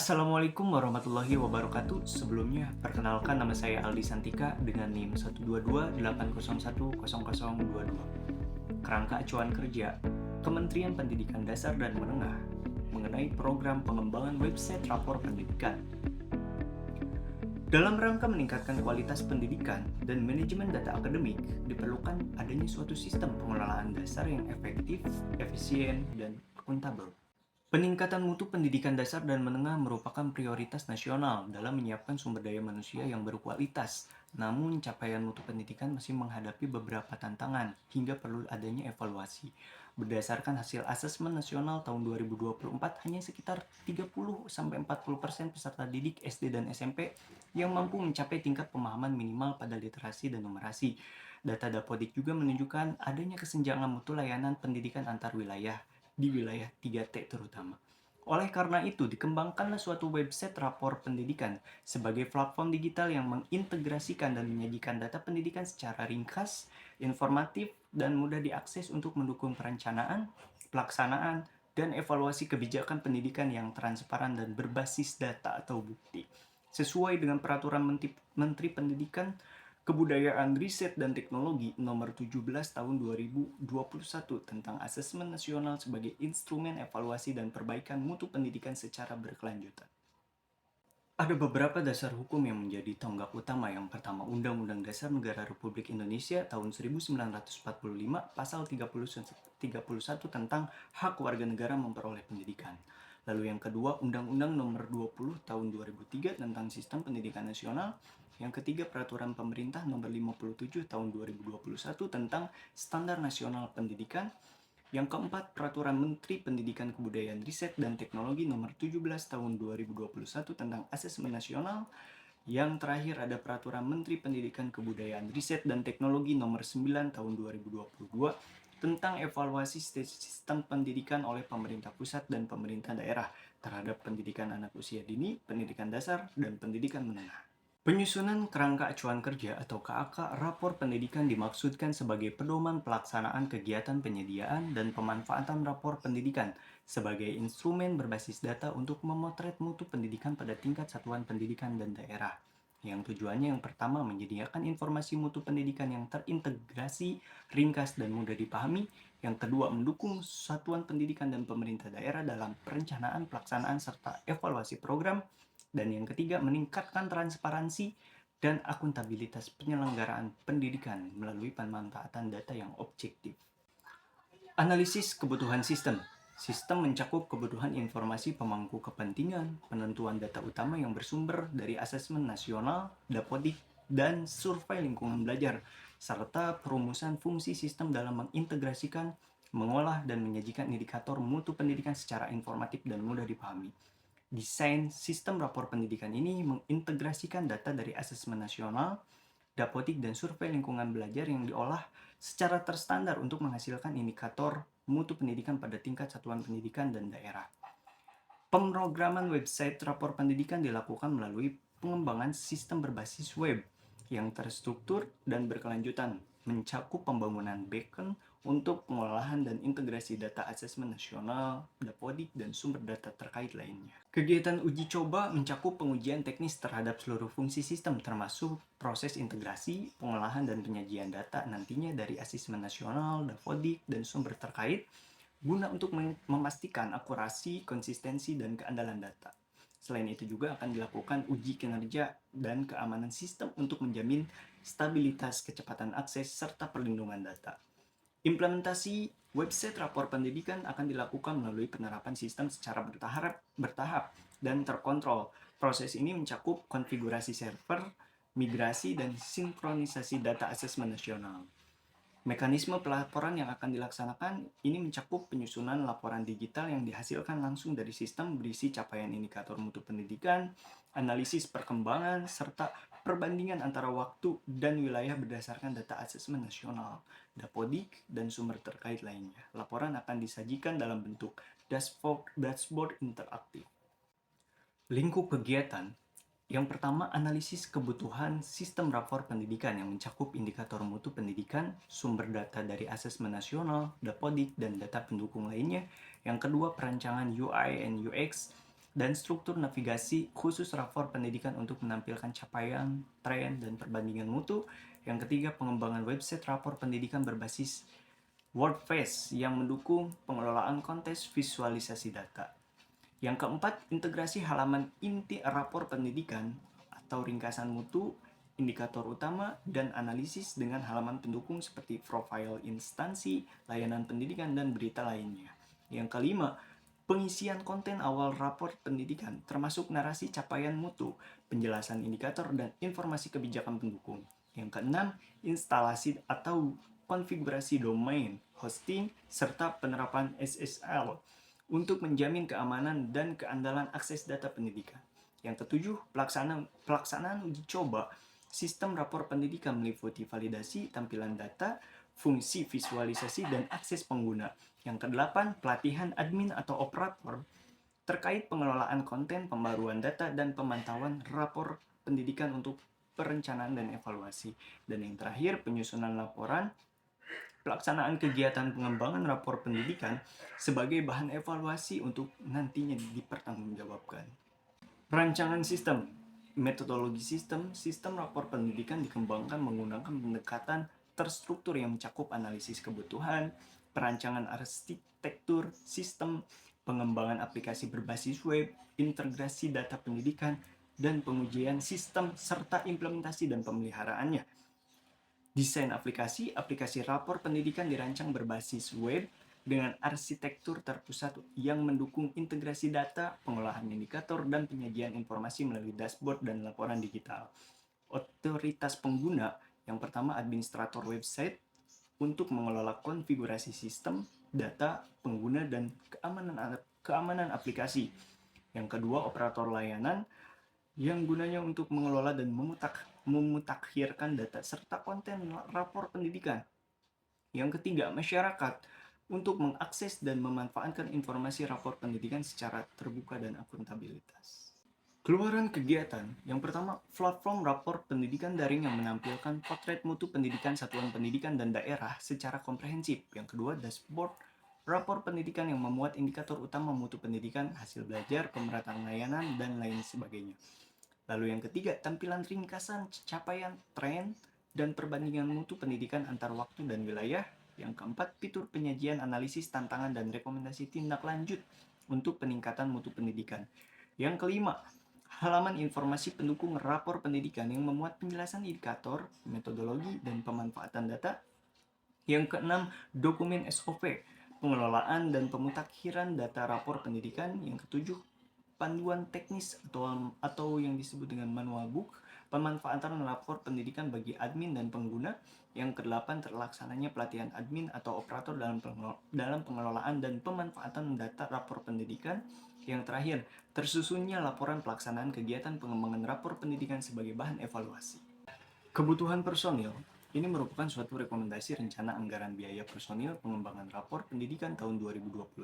Assalamualaikum warahmatullahi wabarakatuh. Sebelumnya, perkenalkan nama saya Aldi Santika dengan NIM 12280100022. Kerangka acuan kerja Kementerian Pendidikan Dasar dan Menengah mengenai program pengembangan website rapor pendidikan. Dalam rangka meningkatkan kualitas pendidikan dan manajemen data akademik, diperlukan adanya suatu sistem pengelolaan dasar yang efektif, efisien, dan akuntabel. Peningkatan mutu pendidikan dasar dan menengah merupakan prioritas nasional dalam menyiapkan sumber daya manusia yang berkualitas. Namun, capaian mutu pendidikan masih menghadapi beberapa tantangan hingga perlu adanya evaluasi. Berdasarkan hasil asesmen nasional tahun 2024, hanya sekitar 30-40% peserta didik SD dan SMP yang mampu mencapai tingkat pemahaman minimal pada literasi dan numerasi. Data Dapodik juga menunjukkan adanya kesenjangan mutu layanan pendidikan antar wilayah di wilayah 3T terutama. Oleh karena itu, dikembangkanlah suatu website rapor pendidikan sebagai platform digital yang mengintegrasikan dan menyajikan data pendidikan secara ringkas, informatif, dan mudah diakses untuk mendukung perencanaan, pelaksanaan, dan evaluasi kebijakan pendidikan yang transparan dan berbasis data atau bukti. Sesuai dengan peraturan Menteri Pendidikan, Kebudayaan, Riset, dan Teknologi Nomor 17 Tahun 2021 tentang Asesmen Nasional sebagai instrumen evaluasi dan perbaikan mutu pendidikan secara berkelanjutan. Ada beberapa dasar hukum yang menjadi tonggak utama. Yang pertama, Undang-Undang Dasar Negara Republik Indonesia tahun 1945, pasal 31 tentang hak warga negara memperoleh pendidikan. Lalu yang kedua, Undang-Undang Nomor 20 tahun 2003 tentang Sistem Pendidikan Nasional. Yang ketiga, Peraturan Pemerintah Nomor 57 tahun 2021 tentang Standar Nasional Pendidikan. Yang keempat, Peraturan Menteri Pendidikan Kebudayaan Riset dan Teknologi Nomor 17 Tahun 2021 tentang Asesmen Nasional. Yang terakhir ada Peraturan Menteri Pendidikan Kebudayaan Riset dan Teknologi Nomor 9 Tahun 2022 tentang evaluasi sistem pendidikan oleh pemerintah pusat dan pemerintah daerah terhadap pendidikan anak usia dini, pendidikan dasar, dan pendidikan menengah. Penyusunan kerangka acuan kerja atau KAK rapor pendidikan dimaksudkan sebagai pedoman pelaksanaan kegiatan penyediaan dan pemanfaatan rapor pendidikan sebagai instrumen berbasis data untuk memotret mutu pendidikan pada tingkat satuan pendidikan dan daerah. Yang tujuannya yang pertama menyediakan informasi mutu pendidikan yang terintegrasi, ringkas, dan mudah dipahami. Yang kedua, mendukung satuan pendidikan dan pemerintah daerah dalam perencanaan, pelaksanaan, serta evaluasi program. Dan yang ketiga, meningkatkan transparansi dan akuntabilitas penyelenggaraan pendidikan melalui pemanfaatan data yang objektif. Analisis kebutuhan sistem. Sistem mencakup kebutuhan informasi pemangku kepentingan, penentuan data utama yang bersumber dari asesmen nasional, Dapodik, dan survei lingkungan belajar, serta perumusan fungsi sistem dalam mengintegrasikan, mengolah, dan menyajikan indikator mutu pendidikan secara informatif dan mudah dipahami. Desain sistem rapor pendidikan ini mengintegrasikan data dari asesmen nasional, Dapodik, dan survei lingkungan belajar yang diolah secara terstandar untuk menghasilkan indikator mutu pendidikan pada tingkat satuan pendidikan dan daerah. Pemrograman website rapor pendidikan dilakukan melalui pengembangan sistem berbasis web yang terstruktur dan berkelanjutan, mencakup pembangunan backend untuk pengolahan dan integrasi data asesmen nasional, Dapodik, dan sumber data terkait lainnya. Kegiatan uji coba mencakup pengujian teknis terhadap seluruh fungsi sistem, termasuk proses integrasi, pengolahan, dan penyajian data nantinya dari asesmen nasional, Dapodik, dan sumber terkait, guna untuk memastikan akurasi, konsistensi, dan keandalan data. Selain itu juga akan dilakukan uji kinerja dan keamanan sistem untuk menjamin stabilitas, kecepatan akses, serta perlindungan data. Implementasi website rapor pendidikan akan dilakukan melalui penerapan sistem secara bertahap dan terkontrol. Proses ini mencakup konfigurasi server, migrasi, dan sinkronisasi data asesmen nasional. Mekanisme pelaporan yang akan dilaksanakan ini mencakup penyusunan laporan digital yang dihasilkan langsung dari sistem berisi capaian indikator mutu pendidikan, analisis perkembangan, serta perbandingan antara waktu dan wilayah berdasarkan data asesmen nasional, Dapodik, dan sumber terkait lainnya. Laporan akan disajikan dalam bentuk dashboard interaktif. Lingkup kegiatan. Yang pertama, analisis kebutuhan sistem rapor pendidikan yang mencakup indikator mutu pendidikan, sumber data dari asesmen nasional, Dapodik, dan data pendukung lainnya. Yang kedua, perancangan UI and UX, dan struktur navigasi khusus rapor pendidikan untuk menampilkan capaian, tren, dan perbandingan mutu. Yang ketiga, pengembangan website rapor pendidikan berbasis WordPress yang mendukung pengelolaan konten visualisasi data. Yang keempat, integrasi halaman inti rapor pendidikan atau ringkasan mutu, indikator utama, dan analisis dengan halaman pendukung seperti profil instansi, layanan pendidikan, dan berita lainnya. Yang kelima, pengisian konten awal rapor pendidikan termasuk narasi capaian mutu, penjelasan indikator, dan informasi kebijakan pendukung. Yang keenam, instalasi atau konfigurasi domain, hosting, serta penerapan SSL untuk menjamin keamanan dan keandalan akses data pendidikan. Yang ketujuh, pelaksanaan uji coba sistem rapor pendidikan meliputi validasi tampilan data, fungsi visualisasi, dan akses pengguna. Yang kedelapan, pelatihan admin atau operator terkait pengelolaan konten, pembaruan data, dan pemantauan rapor pendidikan untuk perencanaan dan evaluasi. Dan yang terakhir, penyusunan laporan, pelaksanaan kegiatan pengembangan rapor pendidikan sebagai bahan evaluasi untuk nantinya dipertanggungjawabkan. Rancangan sistem, metodologi sistem rapor pendidikan dikembangkan menggunakan pendekatan terstruktur yang mencakup analisis kebutuhan, perancangan arsitektur sistem, pengembangan aplikasi berbasis web, integrasi data pendidikan, dan pengujian sistem serta implementasi dan pemeliharaannya. Desain aplikasi rapor pendidikan dirancang berbasis web dengan arsitektur terpusat yang mendukung integrasi data, pengolahan indikator, dan penyajian informasi melalui dashboard dan laporan digital. Otoritas pengguna, yang pertama administrator website, untuk mengelola konfigurasi sistem, data, pengguna, dan keamanan aplikasi. Yang kedua, operator layanan, yang gunanya untuk mengelola dan memutakhirkan data serta konten rapor pendidikan. Yang ketiga, masyarakat, untuk mengakses dan memanfaatkan informasi rapor pendidikan secara terbuka dan akuntabilitas. Keluaran kegiatan. Yang pertama, platform rapor pendidikan daring yang menampilkan potret mutu pendidikan satuan pendidikan dan daerah secara komprehensif. Yang kedua, dashboard rapor pendidikan yang memuat indikator utama mutu pendidikan, hasil belajar, pemerataan layanan, dan lain sebagainya. Lalu yang ketiga, tampilan ringkasan capaian, tren, dan perbandingan mutu pendidikan antar waktu dan wilayah. Yang keempat, fitur penyajian analisis tantangan dan rekomendasi tindak lanjut untuk peningkatan mutu pendidikan. Yang kelima, halaman informasi pendukung rapor pendidikan yang memuat penjelasan indikator, metodologi, dan pemanfaatan data. Yang keenam, dokumen SOP, pengelolaan dan pemutakhiran data rapor pendidikan. Yang ketujuh, panduan teknis atau yang disebut dengan manual book, pemanfaatan lapor pendidikan bagi admin dan pengguna. Yang kedelapan, terlaksananya pelatihan admin atau operator dalam pengelolaan dan pemanfaatan data rapor pendidikan. Yang terakhir, tersusunnya laporan pelaksanaan kegiatan pengembangan rapor pendidikan sebagai bahan evaluasi. Kebutuhan personil. Ini merupakan suatu rekomendasi rencana anggaran biaya personil pengembangan rapor pendidikan tahun 2025,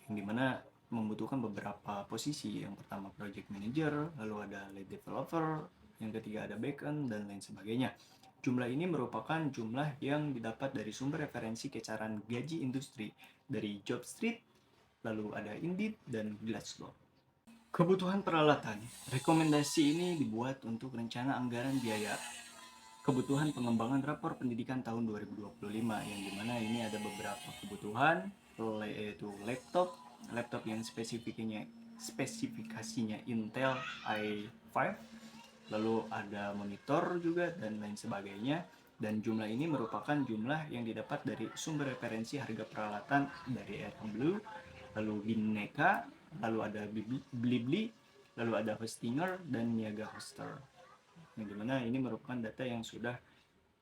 yang dimana membutuhkan beberapa posisi. Yang pertama project manager, lalu ada lead developer, yang ketiga ada backend, dan lain sebagainya. Jumlah ini merupakan jumlah yang didapat dari sumber referensi kisaran gaji industri dari Jobstreet, lalu ada Indeed, dan Glassdoor. Kebutuhan peralatan. Rekomendasi ini dibuat untuk rencana anggaran biaya kebutuhan pengembangan rapor pendidikan tahun 2025, yang dimana ini ada beberapa kebutuhan, yaitu laptop yang spesifikasinya Intel i5, lalu ada monitor juga, dan lain sebagainya. Dan jumlah ini merupakan jumlah yang didapat dari sumber referensi harga peralatan dari Blue, lalu Bineka, lalu ada Blibli, lalu ada Hostinger, dan Niaga Hoster. Yang dimana ini merupakan data yang sudah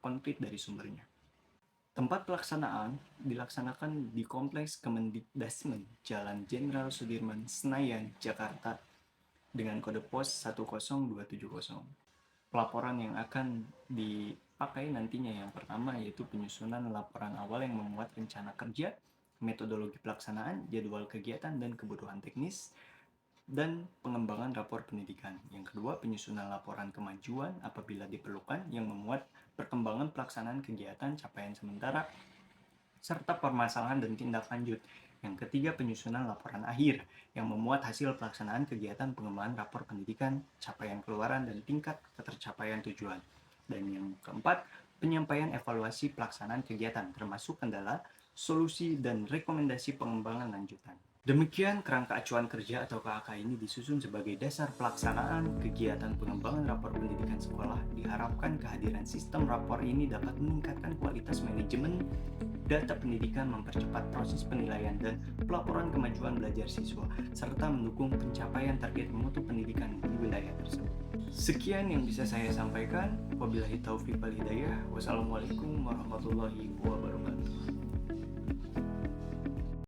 konkret dari sumbernya. Tempat pelaksanaan dilaksanakan di Kompleks Kemendikdasmen, Jalan Jenderal Sudirman, Senayan, Jakarta, dengan kode pos 10270. Pelaporan yang akan dipakai nantinya yang pertama yaitu penyusunan laporan awal yang memuat rencana kerja, metodologi pelaksanaan, jadwal kegiatan, dan kebutuhan teknis, dan pengembangan rapor pendidikan. Yang kedua, penyusunan laporan kemajuan apabila diperlukan yang memuat perkembangan pelaksanaan kegiatan, capaian sementara, serta permasalahan dan tindak lanjut. Yang ketiga, penyusunan laporan akhir yang memuat hasil pelaksanaan kegiatan pengembangan rapor pendidikan, capaian keluaran, dan tingkat ketercapaian tujuan. Dan yang keempat, penyampaian evaluasi pelaksanaan kegiatan, termasuk kendala, solusi, dan rekomendasi pengembangan lanjutan. Demikian kerangka acuan kerja atau KAK ini disusun sebagai dasar pelaksanaan kegiatan pengembangan rapor pendidikan sekolah. Diharapkan kehadiran sistem rapor ini dapat meningkatkan kualitas manajemen data pendidikan, mempercepat proses penilaian dan pelaporan kemajuan belajar siswa, serta mendukung pencapaian target mutu pendidikan di wilayah tersebut. Sekian yang bisa saya sampaikan. Wabillahi taufiq wal hidayah. Wassalamualaikum warahmatullahi wabarakatuh.